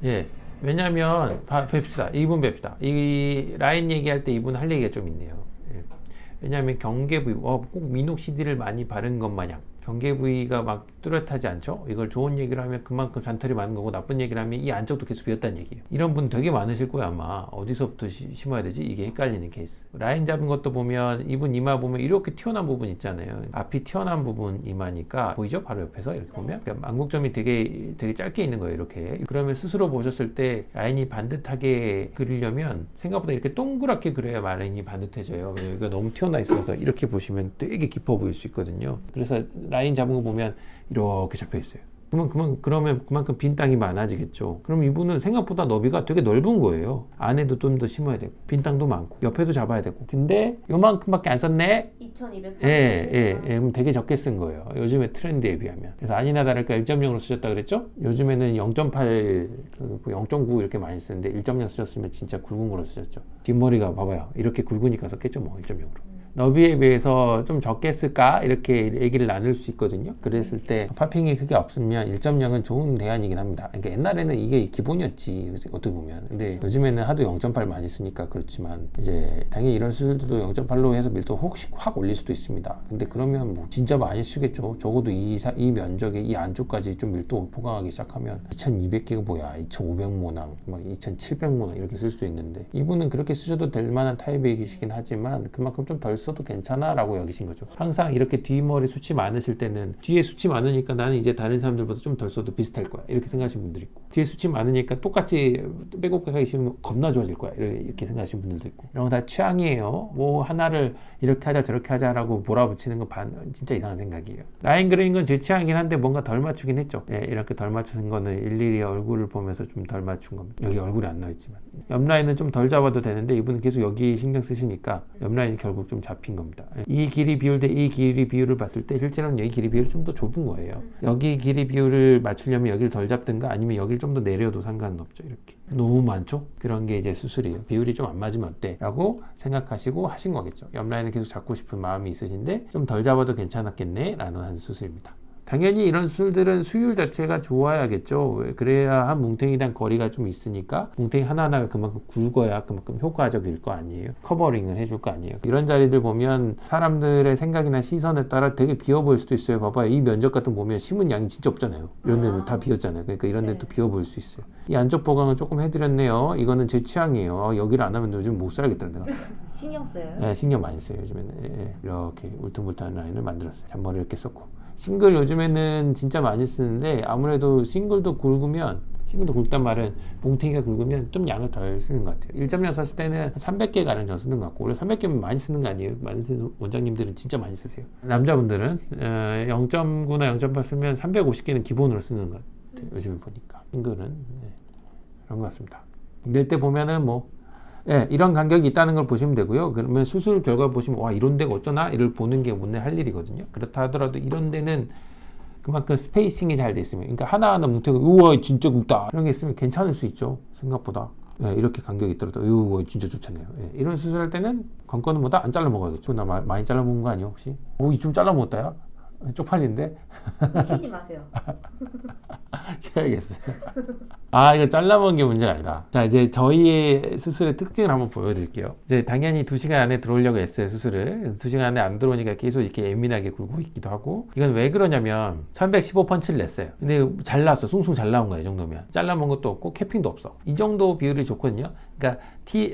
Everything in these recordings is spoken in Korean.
예. 왜냐면 봅시다. 이분 봅시다. 이 라인 얘기할 때 이분 할 얘기가 좀 있네요. 예. 왜냐하면 경계 부위, 꼭 미녹시딜을 많이 바른 것 마냥 경계 부위가 막 뚜렷하지 않죠? 이걸 좋은 얘기를 하면 그만큼 잔털이 많은 거고, 나쁜 얘기를 하면 이 안쪽도 계속 비었다는 얘기예요. 이런 분 되게 많으실 거예요. 아마 어디서부터 심어야 되지? 이게 헷갈리는 케이스. 라인 잡은 것도 보면 이분 이마 보면 이렇게 튀어나온 부분 있잖아요. 앞이 튀어나온 부분 이마니까 보이죠? 바로 옆에서 이렇게 보면 그러니까 망곡점이 되게 짧게 있는 거예요. 이렇게. 그러면 스스로 보셨을 때 라인이 반듯하게 그리려면 생각보다 이렇게 동그랗게 그려야 라인이 반듯해져요. 여기가 너무 튀어나와 있어서 이렇게 보시면 되게 깊어 보일 수 있거든요. 그래서 라인 잡은 거 보면 이렇게 잡혀 있어요. 그러면 그만큼 빈 땅이 많아지겠죠. 그럼 이분은 생각보다 너비가 되게 넓은 거예요. 안에도 좀 더 심어야 되고, 빈 땅도 많고, 옆에도 잡아야 되고. 근데 요만큼밖에 안 썼네? 2200. 그럼 되게 적게 쓴 거예요. 요즘의 트렌드에 비하면. 그래서 아니나 다를까 1.0으로 쓰셨다 그랬죠? 요즘에는 0.8, 0.9 이렇게 많이 쓰는데 1.0 쓰셨으면 진짜 굵은 거로 쓰셨죠. 뒷머리가 봐봐요. 이렇게 굵으니까 썼겠죠, 뭐 1.0으로. 너비에 비해서 좀 적게 쓸까? 이렇게 얘기를 나눌 수 있거든요. 그랬을 때 파핑이 크게 없으면 1.0은 좋은 대안이긴 합니다. 그러니까 옛날에는 이게 기본이었지, 어떻게 보면. 근데 요즘에는 하도 0.8 많이 쓰니까 그렇지만, 이제 당연히 이런 수술들도 0.8로 해서 밀도 혹시 확 올릴 수도 있습니다. 근데 그러면 뭐 진짜 많이 쓰겠죠. 적어도 이 면적에 이 안쪽까지 좀 밀도 포강하기 시작하면 2200개가 뭐야, 2500모낭, 막 2700모낭 이렇게 쓸 수 있는데, 이분은 그렇게 쓰셔도 될 만한 타입이시긴 하지만 그만큼 좀 덜 써도 괜찮아 라고 여기신 거죠. 항상 이렇게 뒷머리 숱이 많으실 때는 뒤에 숱이 많으니까 나는 이제 다른 사람들보다 좀 덜 써도 비슷할 거야, 이렇게 생각하시는 분들이 있고, 뒤에 숱이 많으니까 똑같이 빼곡하게 심으면 겁나 좋아질 거야, 이렇게 생각하시는 분들도 있고. 이런 거 다 취향이에요. 뭐 하나를 이렇게 하자 저렇게 하자라고 몰아붙이는 건 진짜 이상한 생각이에요. 라인 그린 건 제 취향이긴 한데 뭔가 덜 맞추긴 했죠. 이렇게 덜 맞춘 거는 일일이 얼굴을 보면서 좀 덜 맞춘 겁니다. 여기 얼굴이 안 나와있지만 옆 라인은 좀 덜 잡아도 되는데 이분은 계속 여기 신경 쓰시니까 옆 라인이 결국 좀 잡힌 겁니다. 이 길이 비율 대 이 길이 비율을 봤을 때 실제로는 여기 길이 비율이 좀 더 좁은 거예요. 여기 길이 비율을 맞추려면 여기를 덜 잡든가 아니면 여기를 좀 더 내려도 상관은 없죠. 이렇게 너무 많죠? 그런 게 이제 수술이에요. 비율이 좀 안 맞으면 어때? 라고 생각하시고 하신 거겠죠. 옆 라인을 계속 잡고 싶은 마음이 있으신데 좀 덜 잡아도 괜찮았겠네 라는 한 수술입니다. 당연히 이런 수술들은 수율 자체가 좋아야겠죠. 그래야 한 뭉탱이당 거리가 좀 있으니까 뭉탱이 하나하나가 그만큼 굵어야 그만큼 효과적일 거 아니에요. 커버링을 해줄 거 아니에요. 이런 자리들 보면 사람들의 생각이나 시선에 따라 되게 비어 보일 수도 있어요. 봐봐요. 이 면적 같은 거 보면 심은 양이 진짜 없잖아요. 이런 데는 다 비었잖아요. 그러니까 이런 데도 비어 보일 수 있어요. 이 안쪽 보강은 조금 해드렸네요. 이거는 제 취향이에요. 여기를 안 하면 요즘 못 살겠다 내가. 신경 써요? 네, 신경 많이 써요. 요즘에는. 이렇게 울퉁불퉁한 라인을 만들었어요. 잔머리 이렇게 썼고. 싱글 요즘에는 진짜 많이 쓰는데 아무래도 싱글도 굵단 말은 뭉탱이가 굵으면 좀 양을 덜 쓰는 것 같아요. 1.0 썼을 때는 300개 가량 더 쓰는 것 같고, 원래 300개면 많이 쓰는 거 아니에요? 많이 쓰는 원장님들은 진짜 많이 쓰세요. 남자분들은 0.9나 0.8 쓰면 350개는 기본으로 쓰는 것 같아요. 요즘에 보니까 싱글은 그런 것 같습니다. 낼 때 보면은 이런 간격이 있다는 걸 보시면 되고요. 그러면 수술 결과 보시면 와, 이런 데가 어쩌나? 이를 보는 게 오늘 할 일이거든요. 그렇다 하더라도 이런 데는 그만큼 스페이싱이 잘 돼 있으면, 그러니까 하나하나 뭉태고 우와 진짜 굵다 이런 게 있으면 괜찮을 수 있죠. 생각보다. 이렇게 간격이 있더라도 우와 진짜 좋잖아요. 이런 수술할 때는 관건은 뭐다? 안 잘라 먹어야겠죠. 나 많이 잘라 먹은 거 아니에요 혹시? 이좀 잘라 먹었다 야? 쪽팔린데? 키지 마세요. 해야겠어요. 이거 잘라먹은 게 문제가 아니다. 자, 이제 저희의 수술의 특징을 한번 보여드릴게요. 이제 당연히 2시간 안에 들어오려고 했어요, 수술을. 2시간 안에 안 들어오니까 계속 이렇게 예민하게 굴고 있기도 하고. 이건 왜 그러냐면 315 펀치를 냈어요. 근데 잘 나왔어. 숭숭 잘 나온 거야, 이 정도면. 잘라먹은 것도 없고 캐핑도 없어. 이 정도 비율이 좋거든요. 그러니까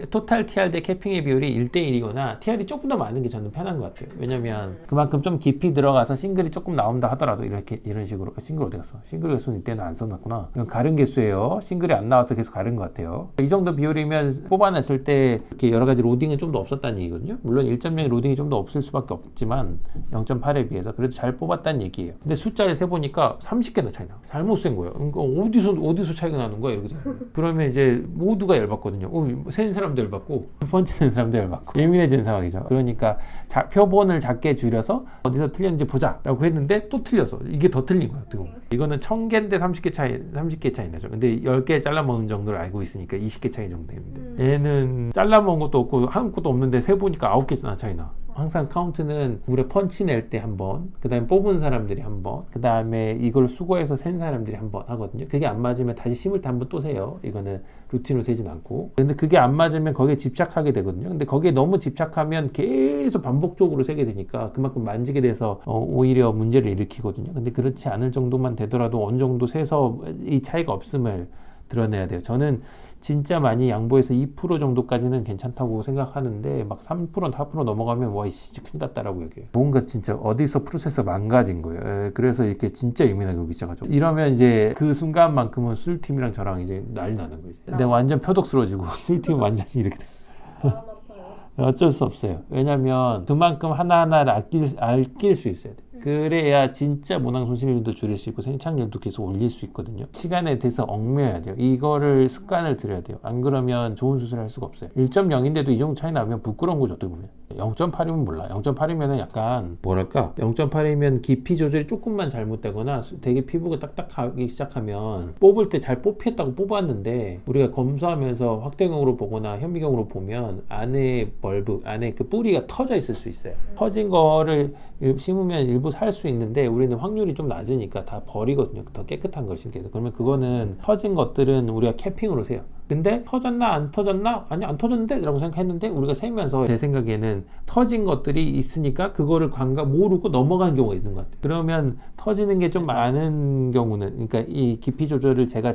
토탈 TR 대 캐핑의 비율이 1대1이거나 TR이 조금 더 많은 게 저는 편한 것 같아요. 왜냐면 그만큼 좀 깊이 들어가서 싱글이 조금 나온다 하더라도 이런 식으로. 싱글 어디 갔어? 싱글 개수는 이때는 안 써놨구나. 이건 가른 개수예요. 싱글이 안 나와서 계속 가른 것 같아요. 이 정도 비율이면 뽑아냈을 때 이렇게 여러 가지 로딩은 좀 더 없었다는 얘기거든요. 물론 1.0의 로딩이 좀 더 없을 수밖에 없지만 0.8에 비해서 그래도 잘 뽑았다는 얘기예요. 근데 숫자를 세보니까 30개나 차이 나. 잘못 센 거예요. 그러니까 어디서 차이가 나는 거야? 이렇게 그러면 이제 모두가 열받거든요. 센 사람도 열받고 펀치는 사람도 열받고 예민해지는 상황이죠. 그러니까 표본을 작게 줄여서 어디서 틀렸는지 보자 라고 했는데 또 틀렸어. 이게 더 틀린 거야. 이거는 1000개인데 30개 차이 나죠. 근데 10개 잘라먹은 정도를 알고 있으니까 20개 차이 정도 되는데 얘는 잘라먹은 것도 없고 한 것도 없는데 세보니까 9개 차이 나. 항상 카운트는 물에 펀치 낼 때 한 번, 그 다음에 뽑은 사람들이 한 번, 그 다음에 이걸 수거해서 센 사람들이 한 번 하거든요. 그게 안 맞으면 다시 심을 때 한 번 또 세요. 이거는 루틴으로 세진 않고. 근데 그게 안 맞으면 거기에 집착하게 되거든요. 근데 거기에 너무 집착하면 계속 반복적으로 세게 되니까 그만큼 만지게 돼서 오히려 문제를 일으키거든요. 근데 그렇지 않을 정도만 되더라도 어느 정도 세서 이 차이가 없음을 드러내야 돼요. 저는 진짜 많이 양보해서 2% 정도까지는 괜찮다고 생각하는데 막 3%, 4% 넘어가면 와 진짜 큰일 났다라고 얘기해요. 뭔가 진짜 어디서 프로세스 망가진 거예요. 그래서 이렇게 진짜 예민하게 오기 시작하죠. 이러면 이제 그 순간만큼은 술팀이랑 저랑 이제 난리 나는 거죠. 근데 완전 표독스러워지고 술팀은 완전히 이렇게 돼요. 어쩔 수 없어요. 왜냐면 그만큼 하나하나를 아낄 수 있어야 돼. 그래야 진짜 모낭 손실률도 줄일 수 있고 생착률도 계속 올릴 수 있거든요. 시간에 대해서 얽매여야 돼요. 이거를 습관을 들여야 돼요. 안 그러면 좋은 수술을 할 수가 없어요. 1.0인데도 이 정도 차이 나면 부끄러운 거죠. 어떻게 보면 0.8이면 몰라. 0.8이면 약간 뭐랄까 0.8이면 깊이 조절이 조금만 잘못되거나 되게 피부가 딱딱하기 시작하면 뽑을 때 잘 뽑혔다고 뽑았는데 우리가 검사하면서 확대경으로 보거나 현미경으로 보면 안에 벌브 안에 그 뿌리가 터져 있을 수 있어요. 터진 거를 심으면 일부 살 수 있는데 우리는 확률이 좀 낮으니까 다 버리거든요. 더 깨끗한 걸 심게 해서. 그러면 그거는 터진 것들은 우리가 캐핑으로 세요. 근데 터졌나 안 터졌나? 아니 안 터졌는데? 라고 생각했는데 우리가 세면서 제 생각에는 터진 것들이 있으니까 그거를 모르고 넘어간 경우가 있는 것 같아요. 그러면 터지는 게 좀 많은 경우는 그러니까 이 깊이 조절을 제가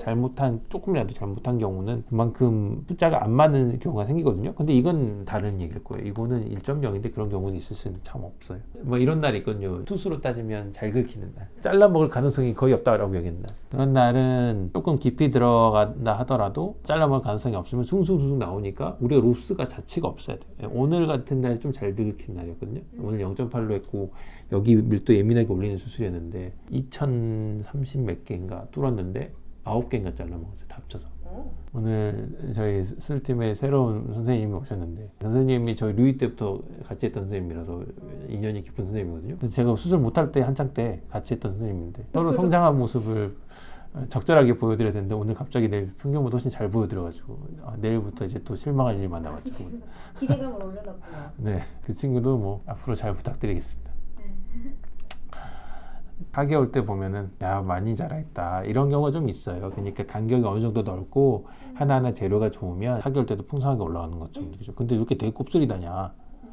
조금이라도 잘못한 경우는 그만큼 숫자가 안 맞는 경우가 생기거든요. 근데 이건 다른 얘기일 거예요. 이거는 1.0인데 그런 경우는 있을 수는 참 없어요. 뭐 이런 날이 있거든요. 투수로 따지면 잘 긁히는 날. 잘라 먹을 가능성이 거의 없다라고 얘기했나. 그런 날은 조금 깊이 들어간다 하더라도 잘라 먹을 가능성이 없으면 숭숭숭 나오니까 우리가 로스가 자체가 없어야 돼요. 오늘 같은 날 좀 잘 긁힌 날이었거든요. 오늘 0.8로 했고 여기 밀도 예민하게 올리는 수술이었는데 2030 몇 개인가 뚫었는데 9개인가 잘라 먹었어요. 다 합쳐서. 오늘 저희 수술팀에 새로운 선생님이 오셨는데 선생님이 저희 류이 때부터 같이 했던 선생님이라서 인연이 깊은 선생님이거든요. 그래서 제가 수술 못할 때 한창 때 같이 했던 선생님인데 서로 성장한 모습을 적절하게 보여드려야 되는데 오늘 갑자기 내일 풍경보다 훨씬 잘 보여드려가지고 내일부터 이제 또 실망할 일이 많아가지고 기대감을 올려놨구나. 네, 그 친구도 뭐 앞으로 잘 부탁드리겠습니다. 4개월 때 보면은 야 많이 자라있다 이런 경우가 좀 있어요. 그러니까 간격이 어느 정도 넓고 하나하나 재료가 좋으면 4개월 때도 풍성하게 올라가는 것처럼 느끼죠. 근데 왜 이렇게 되게 곱슬이다냐.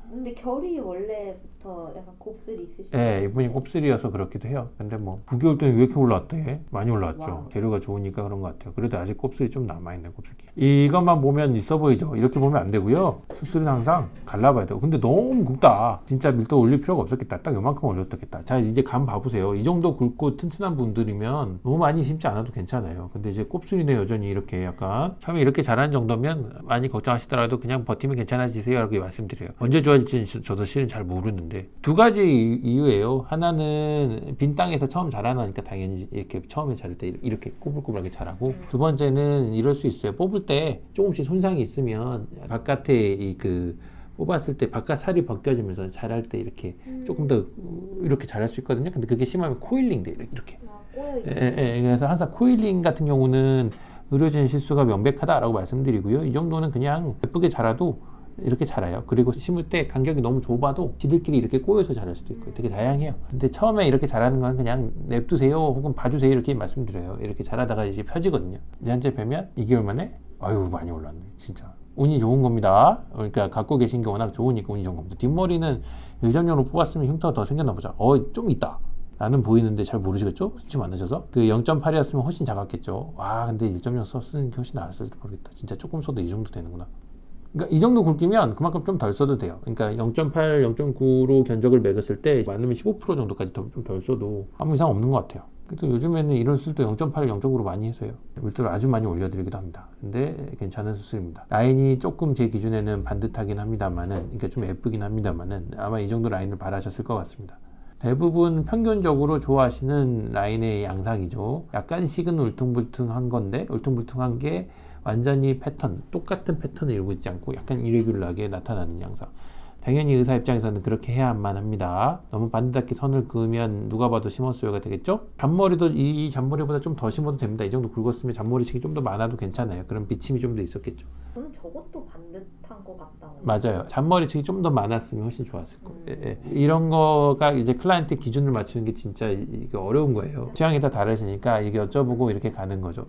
근데 결이 원래부터 약간 곱슬이 있으시죠? 네, 이분이 곱슬이어서 그렇기도 해요. 근데 뭐 9개월 동안 왜 이렇게 올라왔대? 많이 올라왔죠. 와우. 재료가 좋으니까 그런 것 같아요. 그래도 아직 곱슬이 좀 남아있네, 곱슬기. 이것만 보면 있어 보이죠? 이렇게 보면 안 되고요. 수술은 항상 갈라봐야 돼요. 근데 너무 굵다. 진짜 밀도 올릴 필요가 없었겠다. 딱 요만큼 올렸겠다. 자, 이제 감 봐보세요. 이 정도 굵고 튼튼한 분들이면 너무 많이 심지 않아도 괜찮아요. 근데 이제 곱슬이네 여전히 이렇게 약간 처음에 이렇게 자라는 정도면 많이 걱정하시더라도 그냥 버티면 괜찮아지세요. 라고 말씀드려요. 언제 좋아질지 저도 실은 잘 모르는데 두 가지 이유예요. 하나는 빈 땅에서 처음 자라나니까 당연히 이렇게 처음에 자랄 때 이렇게 꼬불꼬불하게 자라고 두 번째는 이럴 수 있어요. 뽑을 때 조금씩 손상이 있으면 바깥에 뽑았을 때 바깥 살이 벗겨지면서 자랄 때 이렇게 조금 더 이렇게 자랄 수 있거든요. 근데 그게 심하면 코일링 돼 이렇게. 그래서 항상 코일링 같은 경우는 의료진 실수가 명백하다라고 말씀드리고요. 이 정도는 그냥 예쁘게 자라도 이렇게 자라요. 그리고 심을 때 간격이 너무 좁아도 지들끼리 이렇게 꼬여서 자랄 수도 있고 되게 다양해요. 근데 처음에 이렇게 자라는 건 그냥 냅두세요 혹은 봐주세요 이렇게 말씀드려요. 이렇게 자라다가 이제 펴지거든요. 이제 뵈면 2개월 만에 아유 많이 올랐네 진짜. 운이 좋은 겁니다. 그러니까 갖고 계신 게 워낙 좋으니까 운이 좋은 겁니다. 뒷머리는 1.0으로 뽑았으면 흉터가 더 생겼나 보자. 좀 있다. 나는 보이는데 잘 모르시겠죠? 수치 많으셔서. 그 0.8이었으면 훨씬 작았겠죠. 와 근데 1.0 쓰는 게 훨씬 나았을지도 모르겠다. 진짜 조금 써도 이 정도 되는구나. 그러니까 이 정도 굵기면 그만큼 좀 덜 써도 돼요. 그러니까 0.8, 0.9로 견적을 매겼을 때 많으면 15% 정도까지 좀 덜 써도 아무 이상 없는 것 같아요. 그래도 요즘에는 이런 수술도 0.8, 0.9로 많이 해서요. 밀도를 아주 많이 올려드리기도 합니다. 근데 괜찮은 수술입니다. 라인이 조금 제 기준에는 반듯하긴 합니다만은, 그러니까 좀 예쁘긴 합니다만은 아마 이 정도 라인을 바라셨을 것 같습니다. 대부분 평균적으로 좋아하시는 라인의 양상이죠. 약간씩은 울퉁불퉁한 건데 울퉁불퉁한 게 완전히 똑같은 패턴을 이루고 있지 않고 약간 이레귤러하게 나타나는 양상. 당연히 의사 입장에서는 그렇게 해야만 합니다. 너무 반듯하게 선을 그으면 누가 봐도 심어수요가 되겠죠? 잔머리도 이 잔머리보다 좀 더 심어도 됩니다. 이 정도 굵었으면 잔머리층이 좀 더 많아도 괜찮아요. 그럼 비침이 좀 더 있었겠죠. 저는 저것도 반듯한 것 같다고. 맞아요. 잔머리층이 좀 더 많았으면 훨씬 좋았을 거예요. 예. 이런 거가 이제 클라이언트 기준을 맞추는 게 진짜 이게 어려운 거예요. 취향이 다 다르시니까 이게 여쭤보고 이렇게 가는 거죠.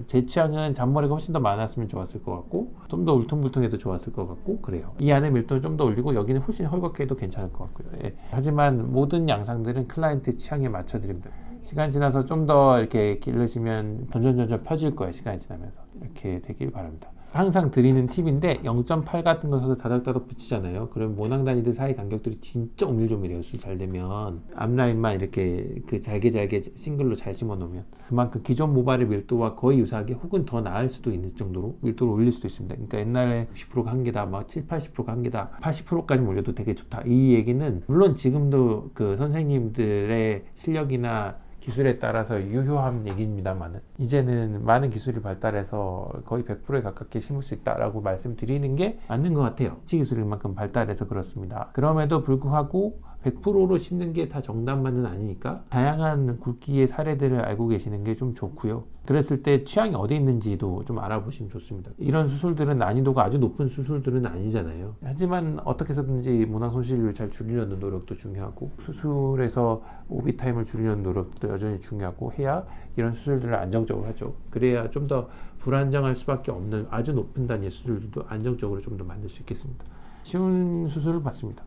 제 취향은 잔머리가 훨씬 더 많았으면 좋았을 것 같고 좀 더 울퉁불퉁해도 좋았을 것 같고 그래요. 이 안에 밀도를 좀 더 올리고 여기는 훨씬 헐겁게 해도 괜찮을 것 같고요. 예. 하지만 모든 양상들은 클라이언트 취향에 맞춰드립니다. 시간 지나서 좀 더 이렇게 기르시면 점점 펴질 거예요. 시간이 지나면서 이렇게 되길 바랍니다. 항상 드리는 팁인데 0.8 같은 거 서서 다닥다닥 붙이잖아요. 그럼 모낭 단위들 사이 간격들이 진짜 오밀조밀해요. 수 잘 되면 앞라인만 이렇게 그 잘게 싱글로 잘 심어 놓으면 그만큼 기존 모발의 밀도와 거의 유사하게 혹은 더 나을 수도 있는 정도로 밀도를 올릴 수도 있습니다. 그러니까 옛날에 90%가 한 개다, 막 7, 80%가 한 개다, 80%까지 올려도 되게 좋다. 이 얘기는 물론 지금도 그 선생님들의 실력이나 기술에 따라서 유효한 얘기입니다만은 이제는 많은 기술이 발달해서 거의 100%에 가깝게 심을 수 있다라고 말씀드리는 게 맞는 것 같아요. 치 기술이 그만큼 발달해서 그렇습니다. 그럼에도 불구하고 100%로 심는 게 다 정답만은 아니니까 다양한 굵기의 사례들을 알고 계시는 게 좀 좋고요. 그랬을 때 취향이 어디 있는지도 좀 알아보시면 좋습니다. 이런 수술들은 난이도가 아주 높은 수술들은 아니잖아요. 하지만 어떻게 해서든지 모낭 손실을 잘 줄이려는 노력도 중요하고 수술에서 오비 타임을 줄이려는 노력도 여전히 중요하고 해야 이런 수술들을 안정적으로 하죠. 그래야 좀 더 불안정할 수밖에 없는 아주 높은 단위의 수술들도 안정적으로 좀 더 만들 수 있겠습니다. 쉬운 수술을 받습니다.